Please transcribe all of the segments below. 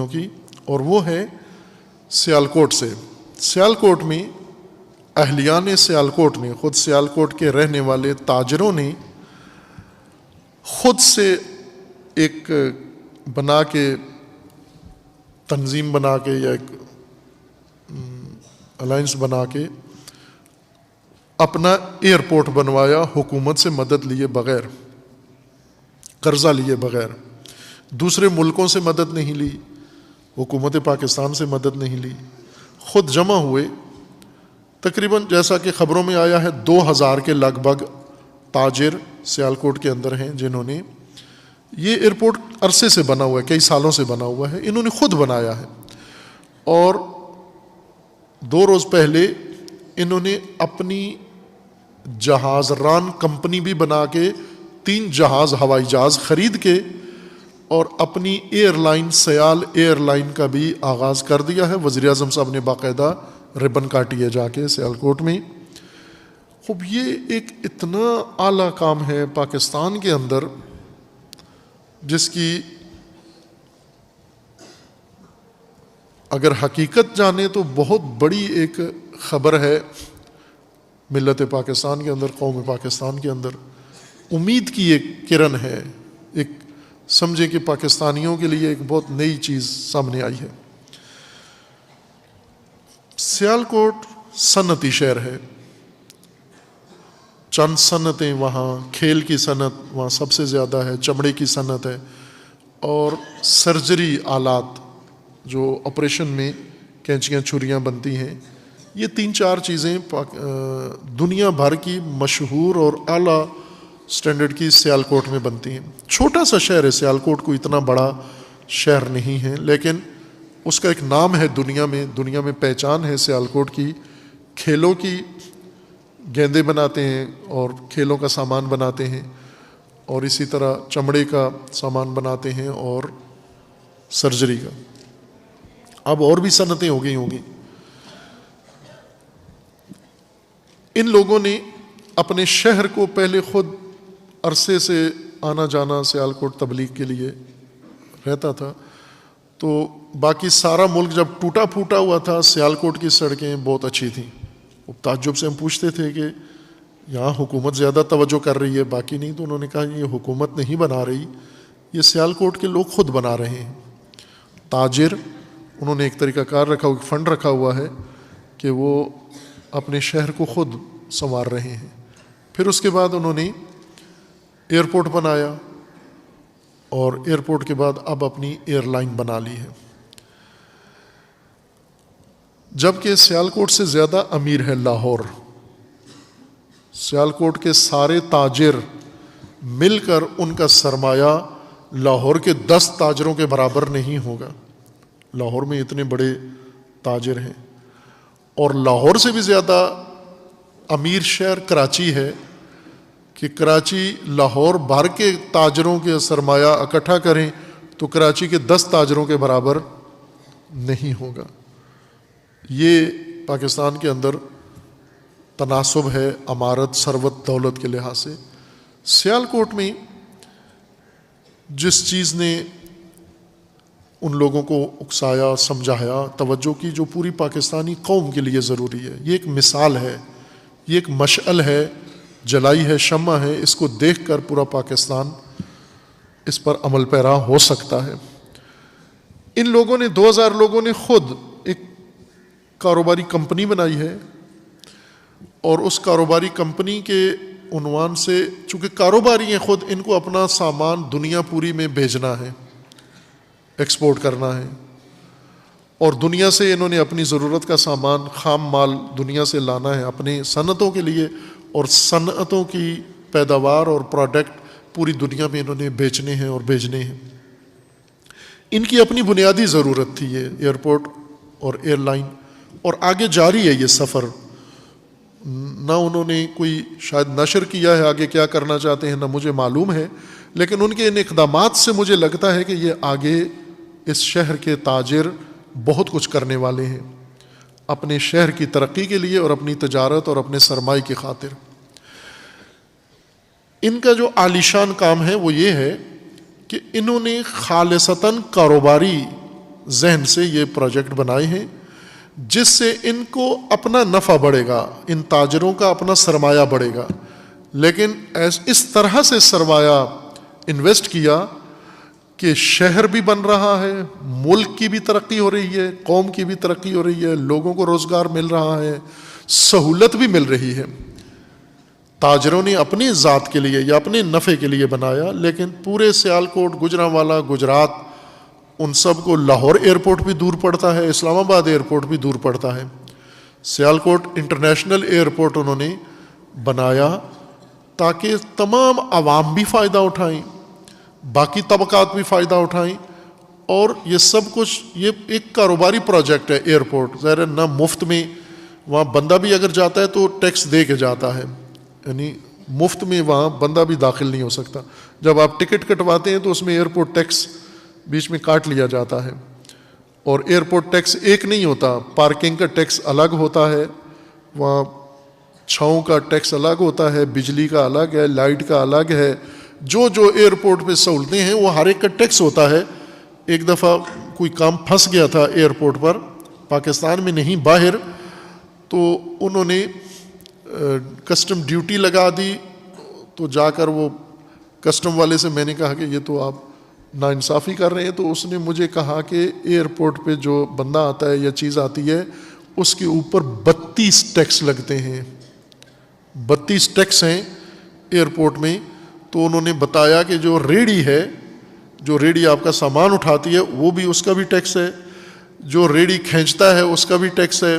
کی، اور وہ ہے سیالکوٹ سے۔ سیالکوٹ میں اہلیان سیالکوٹ نے، خود سیالکوٹ کے رہنے والے تاجروں نے خود سے ایک بنا کے، تنظیم بنا کے یا ایک الائنس بنا کے اپنا ایئرپورٹ بنوایا، حکومت سے مدد لیے بغیر، قرضہ لیے بغیر، دوسرے ملکوں سے مدد نہیں لی، حکومت پاکستان سے مدد نہیں لی، خود جمع ہوئے۔ تقریباً جیسا کہ خبروں میں آیا ہے 2000 کے لگ بھگ تاجر سیالکوٹ کے اندر ہیں جنہوں نے، یہ ایئرپورٹ عرصے سے بنا ہوا ہے، کئی سالوں سے بنا ہوا ہے، انہوں نے خود بنایا ہے۔ اور 2 روز پہلے انہوں نے اپنی جہاز ران کمپنی بھی بنا کے 3 جہاز، ہوائی جہاز خرید کے، اور اپنی ایئر لائن سیال ایئر لائن کا بھی آغاز کر دیا ہے۔ وزیر اعظم صاحب نے باقاعدہ ربن کاٹی ہے جا کے سیالکوٹ میں۔ خوب یہ ایک اتنا اعلیٰ کام ہے پاکستان کے اندر، جس کی اگر حقیقت جانے تو بہت بڑی ایک خبر ہے ملت پاکستان کے اندر، قوم پاکستان کے اندر۔ امید کی ایک کرن ہے، ایک سمجھے کہ پاکستانیوں کے لیے ایک بہت نئی چیز سامنے آئی ہے۔ سیالکوٹ صنعتی شہر ہے، چند صنعتیں وہاں، کھیل کی صنعت وہاں سب سے زیادہ ہے، چمڑے کی صنعت ہے، اور سرجری آلات جو آپریشن میں کینچیاں چھریاں بنتی ہیں، یہ 3-4 چیزیں دنیا بھر کی مشہور اور اعلیٰ سٹینڈرڈ کی سیالکوٹ میں بنتی ہیں۔ چھوٹا سا شہر ہے سیالکوٹ، کو اتنا بڑا شہر نہیں ہے، لیکن اس کا ایک نام ہے دنیا میں پہچان ہے سیالکوٹ کی۔ کھیلوں کی گیندیں بناتے ہیں اور کھیلوں کا سامان بناتے ہیں، اور اسی طرح چمڑے کا سامان بناتے ہیں اور سرجری کا۔ اب اور بھی صنعتیں ہو گئی ہوں گی۔ ان لوگوں نے اپنے شہر کو پہلے خود عرصے سے آنا جانا سیالکوٹ تبلیغ کے لیے رہتا تھا، تو باقی سارا ملک جب ٹوٹا پھوٹا ہوا تھا، سیالکوٹ کی سڑکیں بہت اچھی تھیں۔ تعجب سے ہم پوچھتے تھے کہ یہاں حکومت زیادہ توجہ کر رہی ہے، باقی نہیں۔ تو انہوں نے کہا یہ حکومت نہیں بنا رہی، یہ سیالکوٹ کے لوگ خود بنا رہے ہیں۔ تاجر، انہوں نے ایک طریقہ کار رکھا ہوا، فنڈ رکھا ہوا ہے کہ وہ اپنے شہر کو خود سنوار رہے ہیں۔ پھر اس کے بعد انہوں نے ایئرپورٹ بنایا، اور ایئرپورٹ کے بعد اب اپنی ایئر لائن بنا لی ہے۔ جبکہ سیالکوٹ سے زیادہ امیر ہے لاہور۔ سیالکوٹ کے سارے تاجر مل کر ان کا سرمایہ لاہور کے 10 تاجروں کے برابر نہیں ہوگا۔ لاہور میں اتنے بڑے تاجر ہیں، اور لاہور سے بھی زیادہ امیر شہر کراچی ہے، کہ کراچی لاہور بھر کے تاجروں کے سرمایہ اکٹھا کریں تو کراچی کے 10 تاجروں کے برابر نہیں ہوگا۔ یہ پاکستان کے اندر تناسب ہے عمارت، ثروت، دولت کے لحاظ سے۔ سیالکوٹ میں جس چیز نے ان لوگوں کو اکسایا، سمجھایا، توجہ کی، جو پوری پاکستانی قوم کے لیے ضروری ہے، یہ ایک مثال ہے، یہ ایک مشعل ہے، جلائی ہے، شمع ہے، اس کو دیکھ کر پورا پاکستان اس پر عمل پیرا ہو سکتا ہے۔ ان لوگوں نے 2000 لوگوں نے خود ایک کاروباری کمپنی بنائی ہے، اور اس کاروباری کمپنی کے عنوان سے، چونکہ کاروباری ہیں خود، ان کو اپنا سامان دنیا پوری میں بھیجنا ہے، ایکسپورٹ کرنا ہے، اور دنیا سے انہوں نے اپنی ضرورت کا سامان، خام مال دنیا سے لانا ہے اپنے صنعتوں کے لیے، اور صنعتوں کی پیداوار اور پروڈکٹ پوری دنیا میں انہوں نے بیچنے ہیں اور بھیجنے ہیں۔ ان کی اپنی بنیادی ضرورت تھی یہ ایئرپورٹ اور ایئر لائن، اور آگے جاری ہے یہ سفر۔ نہ انہوں نے کوئی شاید نشر کیا ہے آگے کیا کرنا چاہتے ہیں، نہ مجھے معلوم ہے، لیکن ان کے ان اقدامات سے مجھے لگتا ہے کہ یہ آگے اس شہر کے تاجر بہت کچھ کرنے والے ہیں اپنے شہر کی ترقی کے لیے اور اپنی تجارت اور اپنے سرمایہ کی خاطر۔ ان کا جو عالیشان کام ہے وہ یہ ہے کہ انہوں نے خالصتاً کاروباری ذہن سے یہ پروجیکٹ بنائے ہیں جس سے ان کو اپنا نفع بڑھے گا، ان تاجروں کا اپنا سرمایہ بڑھے گا، لیکن اس طرح سے سرمایہ انویسٹ کیا کہ شہر بھی بن رہا ہے، ملک کی بھی ترقی ہو رہی ہے، قوم کی بھی ترقی ہو رہی ہے، لوگوں کو روزگار مل رہا ہے، سہولت بھی مل رہی ہے۔ تاجروں نے اپنی ذات کے لیے یا اپنے نفع کے لیے بنایا، لیکن پورے سیالکوٹ، گجرانوالہ، گجرات، ان سب کو لاہور ایئرپورٹ بھی دور پڑتا ہے، اسلام آباد ایئرپورٹ بھی دور پڑتا ہے۔ سیالکوٹ انٹرنیشنل ایئرپورٹ انہوں نے بنایا تاکہ تمام عوام بھی فائدہ اٹھائیں، باقی طبقات بھی فائدہ اٹھائیں، اور یہ سب کچھ یہ ایک کاروباری پروجیکٹ ہے۔ ایئرپورٹ ظاہر نہ مفت میں، وہاں بندہ بھی اگر جاتا ہے تو ٹیکس دے کے جاتا ہے، یعنی مفت میں وہاں بندہ بھی داخل نہیں ہو سکتا۔ جب آپ ٹکٹ کٹواتے ہیں تو اس میں ایئرپورٹ ٹیکس بیچ میں کاٹ لیا جاتا ہے، اور ایئرپورٹ ٹیکس ایک نہیں ہوتا، پارکنگ کا ٹیکس الگ ہوتا ہے، وہاں چھاؤں کا ٹیکس الگ ہوتا ہے، بجلی کا الگ ہے، لائٹ کا الگ ہے، جو ایئرپورٹ پہ سہولتیں ہیں وہ ہر ایک کا ٹیکس ہوتا ہے۔ ایک دفعہ کوئی کام پھنس گیا تھا ایئرپورٹ پر، پاکستان میں نہیں باہر، تو انہوں نے کسٹم ڈیوٹی لگا دی، تو جا کر وہ کسٹم والے سے میں نے کہا کہ یہ تو آپ ناانصافی کر رہے ہیں، تو اس نے مجھے کہا کہ ایئرپورٹ پہ جو بندہ آتا ہے یا چیز آتی ہے اس کے اوپر 32 ٹیکس لگتے ہیں، 32 ٹیکس ہیں ایئرپورٹ میں۔ تو انہوں نے بتایا کہ جو ریڑھی ہے، جو ریڑھی آپ کا سامان اٹھاتی ہے وہ بھی، اس کا بھی ٹیکس ہے، جو ریڑھی کھینچتا ہے اس کا بھی ٹیکس ہے،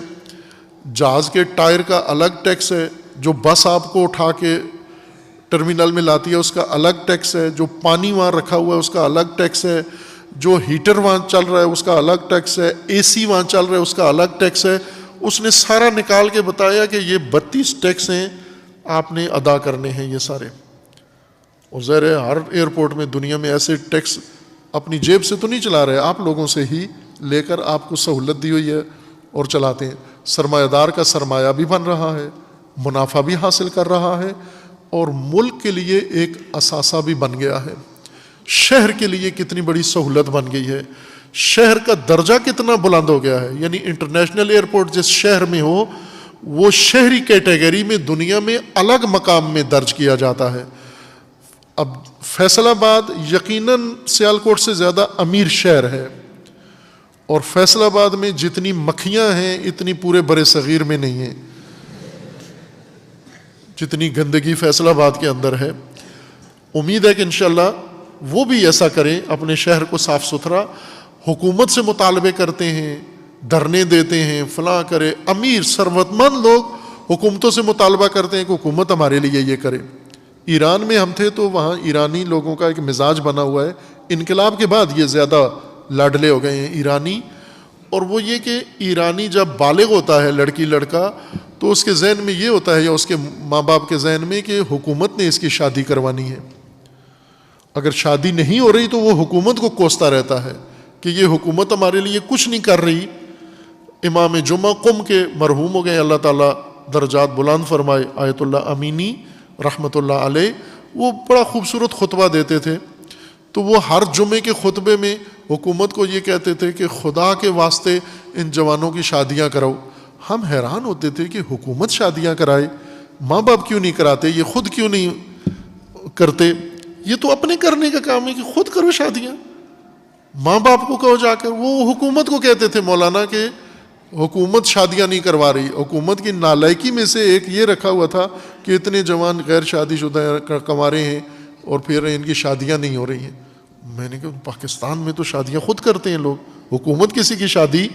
جہاز کے ٹائر کا الگ ٹیکس ہے، جو بس آپ کو اٹھا کے ٹرمینل میں لاتی ہے اس کا الگ ٹیکس ہے، جو پانی وہاں رکھا ہوا ہے اس کا الگ ٹیکس ہے، جو ہیٹر وہاں چل رہا ہے اس کا الگ ٹیکس ہے، اے سی وہاں چل رہا ہے اس کا الگ ٹیکس ہے۔ اس نے سارا نکال کے بتایا کہ یہ 32 ٹیکس ہیں، آپ نے ادا کرنے ہیں یہ سارے۔ اور ظاہر ہے ہر ایئرپورٹ میں دنیا میں ایسے ٹیکس اپنی جیب سے تو نہیں چلا رہے، آپ لوگوں سے ہی لے کر آپ کو سہولت دی ہوئی ہے اور چلاتے ہیں۔ سرمایہ دار کا سرمایہ بھی بن رہا ہے، منافع بھی حاصل کر رہا ہے، اور ملک کے لیے ایک اثاثہ بھی بن گیا ہے۔ شہر کے لیے کتنی بڑی سہولت بن گئی ہے، شہر کا درجہ کتنا بلند ہو گیا ہے، یعنی انٹرنیشنل ایئرپورٹ جس شہر میں ہو وہ شہری کیٹیگری میں دنیا میں الگ مقام میں درج کیا جاتا ہے۔ اب فیصل آباد یقیناً سیالکوٹ سے زیادہ امیر شہر ہے، اور فیصل آباد میں جتنی مکھیاں ہیں اتنی پورے برِ صغیر میں نہیں ہیں، جتنی گندگی فیصل آباد کے اندر ہے۔ امید ہے کہ انشاءاللہ وہ بھی ایسا کریں، اپنے شہر کو صاف ستھرا۔ حکومت سے مطالبے کرتے ہیں، دھرنے دیتے ہیں، فلاں کرے، امیر ثروت مند لوگ حکومتوں سے مطالبہ کرتے ہیں کہ حکومت ہمارے لیے یہ کرے۔ ایران میں ہم تھے تو وہاں ایرانی لوگوں کا ایک مزاج بنا ہوا ہے، انقلاب کے بعد یہ زیادہ لاڈلے ہو گئے ہیں ایرانی، اور وہ یہ کہ ایرانی جب بالغ ہوتا ہے لڑکی لڑکا تو اس کے ذہن میں یہ ہوتا ہے، یا اس کے ماں باپ کے ذہن میں، کہ حکومت نے اس کی شادی کروانی ہے۔ اگر شادی نہیں ہو رہی تو وہ حکومت کو کوستا رہتا ہے کہ یہ حکومت ہمارے لیے کچھ نہیں کر رہی۔ امام جمعہ قم کے مرحوم ہو گئے، اللہ تعالیٰ درجات بلند فرمائے، آیت اللہ امینی رحمۃ اللہ علیہ، وہ بڑا خوبصورت خطبہ دیتے تھے، تو وہ ہر جمعے کے خطبے میں حکومت کو یہ کہتے تھے کہ خدا کے واسطے ان جوانوں کی شادیاں کراؤ۔ ہم حیران ہوتے تھے کہ حکومت شادیاں کرائے، ماں باپ کیوں نہیں کراتے، یہ خود کیوں نہیں کرتے؟ یہ تو اپنے کرنے کا کام ہے کہ خود کرو شادیاں، ماں باپ کو کہو جا کر۔ وہ حکومت کو کہتے تھے مولانا کہ حکومت شادیاں نہیں کروا رہی۔ حکومت کی نالائکی میں سے ایک یہ رکھا ہوا تھا کہ اتنے جوان غیر شادی شدہ کما رہے ہیں اور پھر ان کی شادیاں نہیں ہو رہی ہیں۔ میں نے کہا پاکستان میں تو شادیاں خود کرتے ہیں لوگ، حکومت کسی کی شادی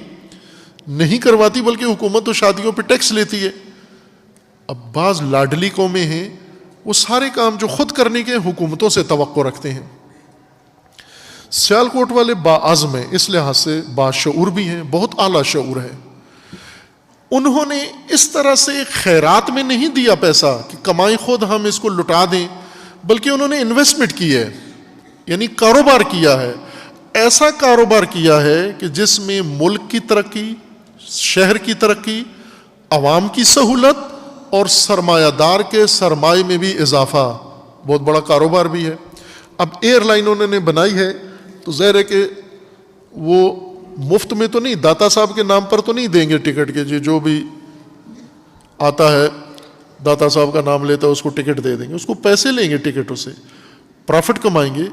نہیں کرواتی، بلکہ حکومت تو شادیوں پہ ٹیکس لیتی ہے۔ اب بعض لاڈلی قومیں ہیں وہ سارے کام جو خود کرنے کے حکومتوں سے توقع رکھتے ہیں۔ سیالکوٹ والے باعزم ہیں، اس لحاظ سے باشعور بھی ہیں، بہت اعلیٰ شعور ہے۔ انہوں نے اس طرح سے خیرات میں نہیں دیا پیسہ کہ کمائیں خود ہم اس کو لٹا دیں، بلکہ انہوں نے انویسٹمنٹ کی ہے، یعنی کاروبار کیا ہے، ایسا کاروبار کیا ہے کہ جس میں ملک کی ترقی، شہر کی ترقی، عوام کی سہولت اور سرمایہ دار کے سرمایہ میں بھی اضافہ، بہت بڑا کاروبار بھی ہے۔ اب ایئر لائن انہوں نے بنائی ہے تو ظاہر ہے کہ وہ مفت میں تو نہیں، داتا صاحب کے نام پر تو نہیں دیں گے ٹکٹ کے جی جو بھی آتا ہے داتا صاحب کا نام لیتا ہے اس کو ٹکٹ دے دیں گے، اس کو پیسے لیں گے ٹکٹوں سے، پروفٹ کمائیں گے۔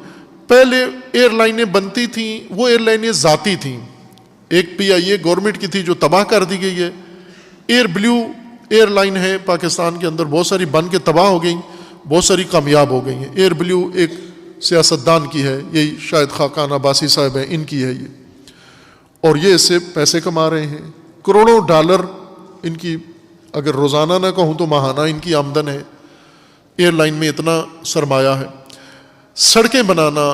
پہلے ایئر لائنیں بنتی تھیں وہ ایئر لائنیں ذاتی تھیں، ایک پی آئی اے گورنمنٹ کی تھی جو تباہ کر دی گئی ہے، ایئر بلیو ایئر لائن ہے پاکستان کے اندر، بہت ساری بن کے تباہ ہو گئیں، بہت ساری کامیاب ہو گئی ہیں۔ ایئر بلیو ایک سیاستدان کی ہے، یہی شاید خاقان عباسی صاحب ہیں، ان کی ہے یہ، اور یہ اس سے پیسے کما رہے ہیں، کروڑوں ڈالر ان کی، اگر روزانہ نہ کہوں تو ماہانہ ان کی آمدن ہے، ایئر لائن میں اتنا سرمایہ ہے۔ سڑکیں بنانا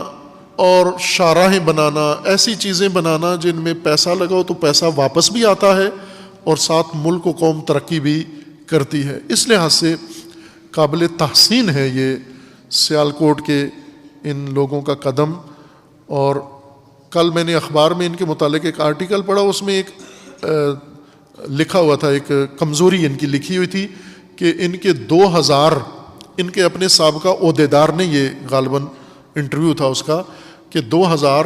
اور شاہراہیں بنانا، ایسی چیزیں بنانا جن میں پیسہ لگاؤ تو پیسہ واپس بھی آتا ہے اور ساتھ ملک و قوم ترقی بھی کرتی ہے، اس لحاظ سے قابل تحسین ہے یہ سیالکوٹ کے ان لوگوں کا قدم۔ اور کل میں نے اخبار میں ان کے متعلق ایک آرٹیکل پڑھا، اس میں ایک لکھا ہوا تھا، ایک کمزوری ان کی لکھی ہوئی تھی کہ ان کے 2000 ان کے اپنے سابقہ عہدیدار نے، یہ غالباً انٹرویو تھا اس کا، کہ 2000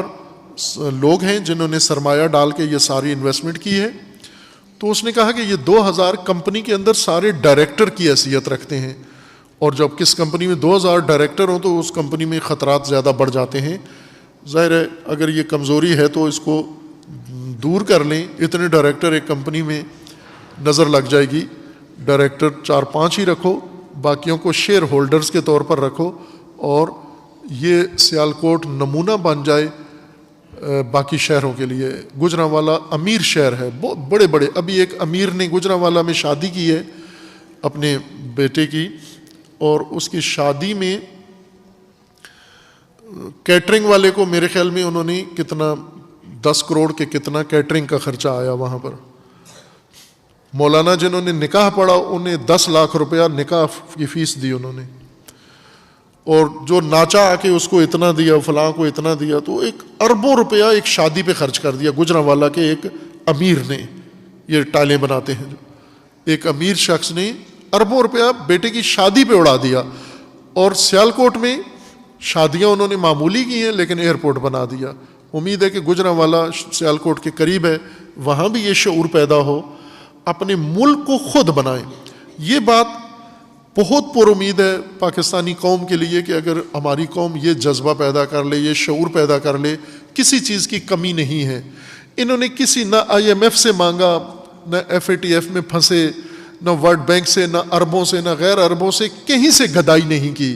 لوگ ہیں جنہوں نے سرمایہ ڈال کے یہ ساری انویسٹمنٹ کی ہے، تو اس نے کہا کہ یہ 2000 کمپنی کے اندر سارے ڈائریکٹر کی حیثیت رکھتے ہیں، اور جب کس کمپنی میں 2000 ڈائریکٹر ہوں تو اس کمپنی میں خطرات زیادہ بڑھ جاتے ہیں۔ ظاہر ہے اگر یہ کمزوری ہے تو اس کو دور کر لیں، اتنے ڈائریکٹر ایک کمپنی میں نظر لگ جائے گی، ڈائریکٹر 4-5 ہی رکھو، باقیوں کو شیئر ہولڈرز کے طور پر رکھو، اور یہ سیالکوٹ نمونہ بن جائے باقی شہروں کے لیے۔ گجرانوالہ امیر شہر ہے، بہت بڑے بڑے، ابھی ایک امیر نے گجرانوالہ میں شادی کی ہے اپنے بیٹے کی، اور اس کی شادی میں کیٹرنگ والے کو میرے خیال میں انہوں نے کتنا 10 کروڑ کے کتنا کیٹرنگ کا خرچہ آیا وہاں پر۔ مولانا جنہوں نے نکاح پڑھا انہیں 10 لاکھ روپیہ نکاح کی فیس دی انہوں نے، اور جو ناچا آ کے اس کو اتنا دیا، فلاں کو اتنا دیا، تو ایک اربوں روپیہ ایک شادی پہ خرچ کر دیا گجرانوالہ کے ایک امیر نے۔ یہ ٹائلیں بناتے ہیں جو ایک امیر شخص نے اربوں روپیہ بیٹے کی شادی پہ اڑا دیا، اور سیالکوٹ میں شادیاں انہوں نے معمولی کی ہیں لیکن ایئرپورٹ بنا دیا۔ امید ہے کہ گجرانوالہ سیالکوٹ کے قریب ہے، وہاں بھی یہ شعور پیدا ہو، اپنے ملک کو خود بنائیں۔ یہ بات بہت پر امید ہے پاکستانی قوم کے لیے کہ اگر ہماری قوم یہ جذبہ پیدا کر لے، یہ شعور پیدا کر لے، کسی چیز کی کمی نہیں ہے۔ انہوں نے کسی نہ IMF سے مانگا، نہ FATF میں پھنسے، نہ ورلڈ بینک سے، نہ عربوں سے، نہ غیر عربوں سے، کہیں سے گدائی نہیں کی،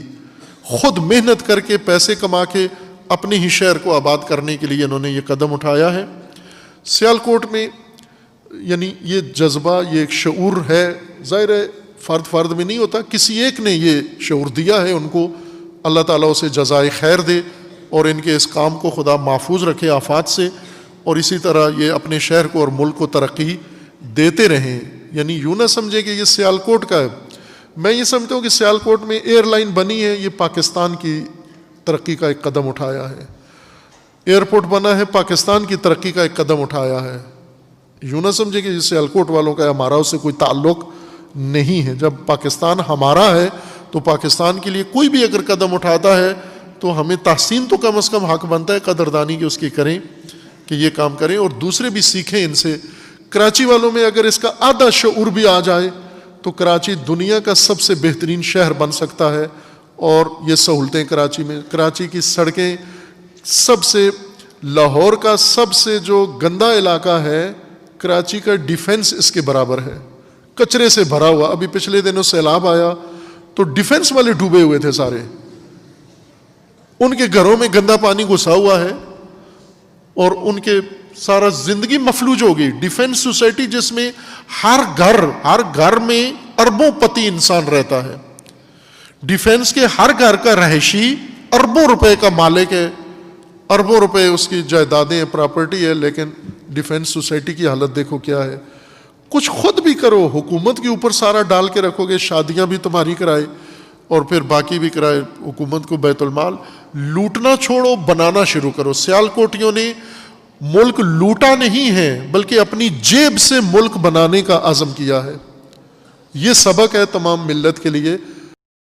خود محنت کر کے پیسے کما کے اپنے ہی شہر کو آباد کرنے کے لیے انہوں نے یہ قدم اٹھایا ہے۔ سیالکوٹ میں یعنی یہ جذبہ، یہ ایک شعور ہے، ظاہر ہے فرد میں نہیں ہوتا، کسی ایک نے یہ شعور دیا ہے ان کو، اللہ تعالیٰ اسے جزائے خیر دے اور ان کے اس کام کو خدا محفوظ رکھے آفات سے، اور اسی طرح یہ اپنے شہر کو اور ملک کو ترقی دیتے رہیں۔ یعنی یوں نہ سمجھے کہ یہ سیالکوٹ کا ہے، میں یہ سمجھتا ہوں کہ سیالکوٹ میں ایئر لائن بنی ہے، یہ پاکستان کی ترقی کا ایک قدم اٹھایا ہے، ایئرپورٹ بنا ہے، پاکستان کی ترقی کا ایک قدم اٹھایا ہے۔ یوں نہ سمجھے کہ سیالکوٹ والوں کا ہمارا اس سے کوئی تعلق نہیں ہے۔ جب پاکستان ہمارا ہے تو پاکستان کے لیے کوئی بھی اگر قدم اٹھاتا ہے تو ہمیں تحسین تو کم از کم حق بنتا ہے، قدردانی کی اس کی کریں کہ یہ کام کریں، اور دوسرے بھی سیکھیں ان سے۔ کراچی والوں میں اگر اس کا آدھا شعور بھی آ جائے تو کراچی دنیا کا سب سے بہترین شہر بن سکتا ہے، اور یہ سہولتیں کراچی میں، کراچی کی سڑکیں، سب سے لاہور کا سب سے جو گندا علاقہ ہے کراچی کا ڈیفنس اس کے برابر ہے، کچرے سے بھرا ہوا۔ ابھی پچھلے دنوں سیلاب آیا تو ڈیفنس والے ڈوبے ہوئے تھے سارے، ان کے گھروں میں گندا پانی گھسا ہوا ہے اور ان کے سارا زندگی مفلوج ہو گئی۔ ڈیفنس سوسائٹی جس میں ہر گھر میں اربوں پتی انسان رہتا ہے، ڈیفنس کے ہر گھر کا رہائشی اربوں روپے کا مالک ہے، اربوں روپے اس کی جائیدادیں پراپرٹی ہے، لیکن ڈیفنس سوسائٹی کی حالت دیکھو کیا ہے۔ کچھ خود بھی کرو، حکومت کے اوپر سارا ڈال کے رکھو گے، شادیاں بھی تمہاری کرائے اور پھر باقی بھی کرائے، حکومت کو بیت المال لوٹنا چھوڑو، بنانا شروع کرو۔ سیالکوٹیوں نے ملک لوٹا نہیں ہے بلکہ اپنی جیب سے ملک بنانے کا عزم کیا ہے۔ یہ سبق ہے تمام ملت کے لیے۔